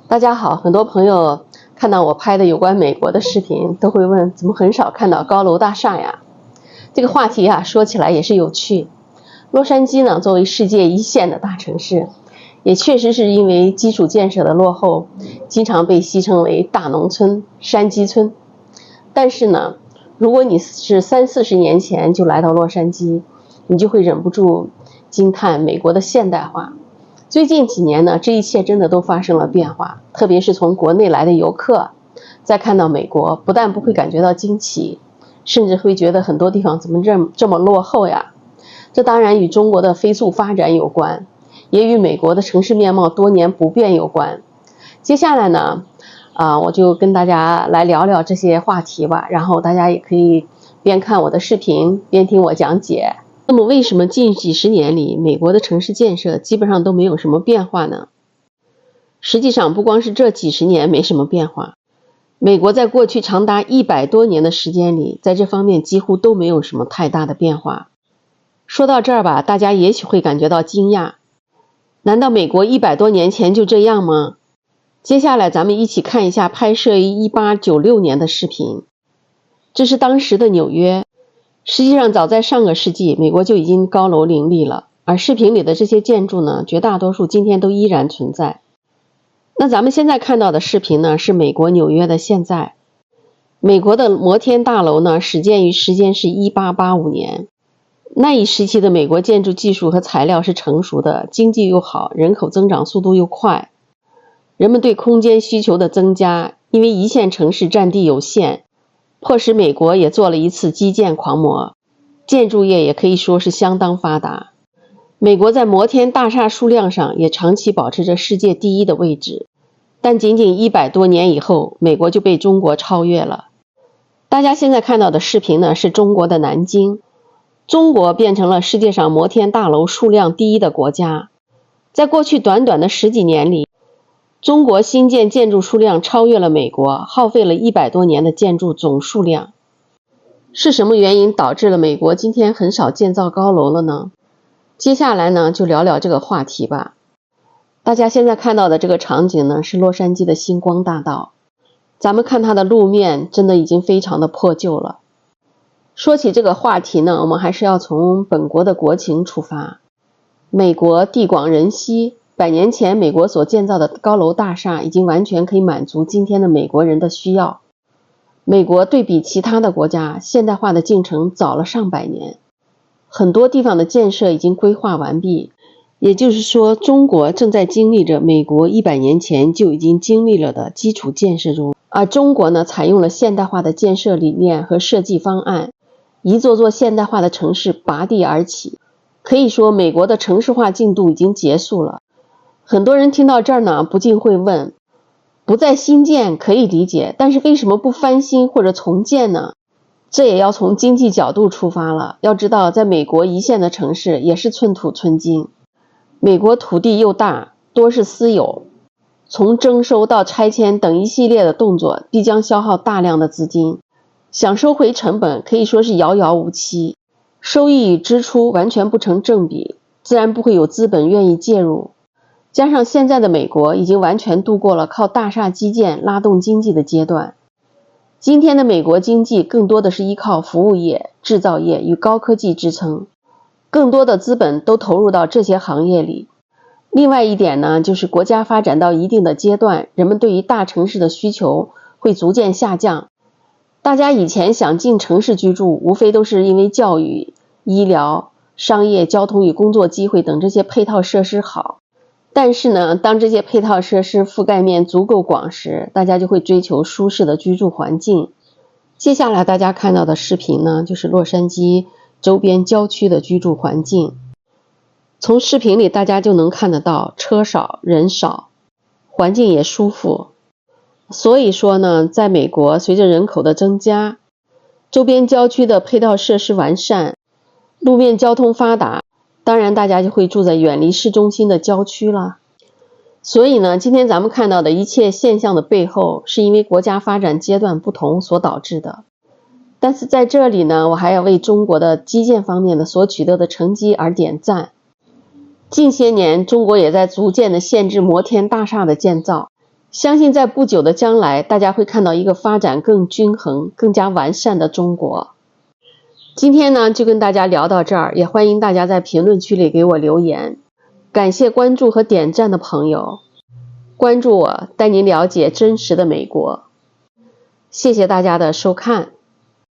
大家好，很多朋友看到我拍的有关美国的视频，都会问怎么很少看到高楼大厦呀？这个话题啊，说起来也是有趣。洛杉矶呢，作为世界一线的大城市，也确实是因为基础建设的落后，经常被戏称为大农村、山鸡村。但是呢，如果你是30-40年前就来到洛杉矶，你就会忍不住惊叹美国的现代化。最近几年呢，这一切真的都发生了变化，特别是从国内来的游客，再看到美国，不但不会感觉到惊奇，甚至会觉得很多地方怎么这么落后呀？这当然与中国的飞速发展有关，也与美国的城市面貌多年不变有关。接下来呢，我就跟大家来聊聊这些话题吧，然后大家也可以边看我的视频边听我讲解。那么为什么近几十年里美国的城市建设基本上都没有什么变化呢？实际上不光是这几十年没什么变化，美国在过去长达100多年的时间里，在这方面几乎都没有什么太大的变化。说到这儿吧，大家也许会感觉到惊讶，难道美国100多年前就这样吗？接下来咱们一起看一下拍摄于1896年的视频，这是当时的纽约。实际上早在上个世纪，美国就已经高楼林立了，而视频里的这些建筑呢，绝大多数今天都依然存在。那咱们现在看到的视频呢，是美国纽约的现在。美国的摩天大楼呢，始建于时间是1885年。那一时期的美国建筑技术和材料是成熟的，经济又好，人口增长速度又快。人们对空间需求的增加，因为一线城市占地有限，迫使美国也做了一次基建狂魔，建筑业也可以说是相当发达。美国在摩天大厦数量上也长期保持着世界第一的位置，但仅仅100多年以后，美国就被中国超越了。大家现在看到的视频呢，是中国的南京。中国变成了世界上摩天大楼数量第一的国家。在过去短短的10几年里，中国新建建筑数量超越了美国，耗费了100多年的建筑总数量。是什么原因导致了美国今天很少建造高楼了呢？接下来呢，就聊聊这个话题吧。大家现在看到的这个场景呢，是洛杉矶的星光大道。咱们看它的路面真的已经非常的破旧了。说起这个话题呢，我们还是要从本国的国情出发。美国地广人稀，100年前美国所建造的高楼大厦已经完全可以满足今天的美国人的需要。美国对比其他的国家，现代化的进程早了上百年，很多地方的建设已经规划完毕。也就是说，中国正在经历着美国100年前就已经经历了的基础建设中，而中国呢，采用了现代化的建设理念和设计方案，一座座现代化的城市拔地而起。可以说，美国的城市化进度已经结束了。很多人听到这儿呢，不禁会问，不再新建可以理解，但是为什么不翻新或者重建呢？这也要从经济角度出发了。要知道，在美国一线的城市也是寸土寸金。美国土地又大，多是私有，从征收到拆迁等一系列的动作必将消耗大量的资金，想收回成本可以说是遥遥无期，收益与支出完全不成正比，自然不会有资本愿意介入。加上现在的美国已经完全度过了靠大厦基建拉动经济的阶段，今天的美国经济更多的是依靠服务业、制造业与高科技支撑，更多的资本都投入到这些行业里。另外一点呢，就是国家发展到一定的阶段，人们对于大城市的需求会逐渐下降。大家以前想进城市居住，无非都是因为教育、医疗、商业、交通与工作机会等这些配套设施好。但是呢，当这些配套设施覆盖面足够广时，大家就会追求舒适的居住环境。接下来大家看到的视频呢，就是洛杉矶周边郊区的居住环境。从视频里大家就能看得到，车少人少，环境也舒服。所以说呢，在美国随着人口的增加，周边郊区的配套设施完善，路面交通发达，当然大家就会住在远离市中心的郊区了。所以呢，今天咱们看到的一切现象的背后，是因为国家发展阶段不同所导致的。但是在这里呢，我还要为中国的基建方面的所取得的成绩而点赞。近些年，中国也在逐渐的限制摩天大厦的建造，相信在不久的将来，大家会看到一个发展更均衡、更加完善的中国。今天呢，就跟大家聊到这儿，也欢迎大家在评论区里给我留言。感谢关注和点赞的朋友，关注我，带您了解真实的美国。谢谢大家的收看。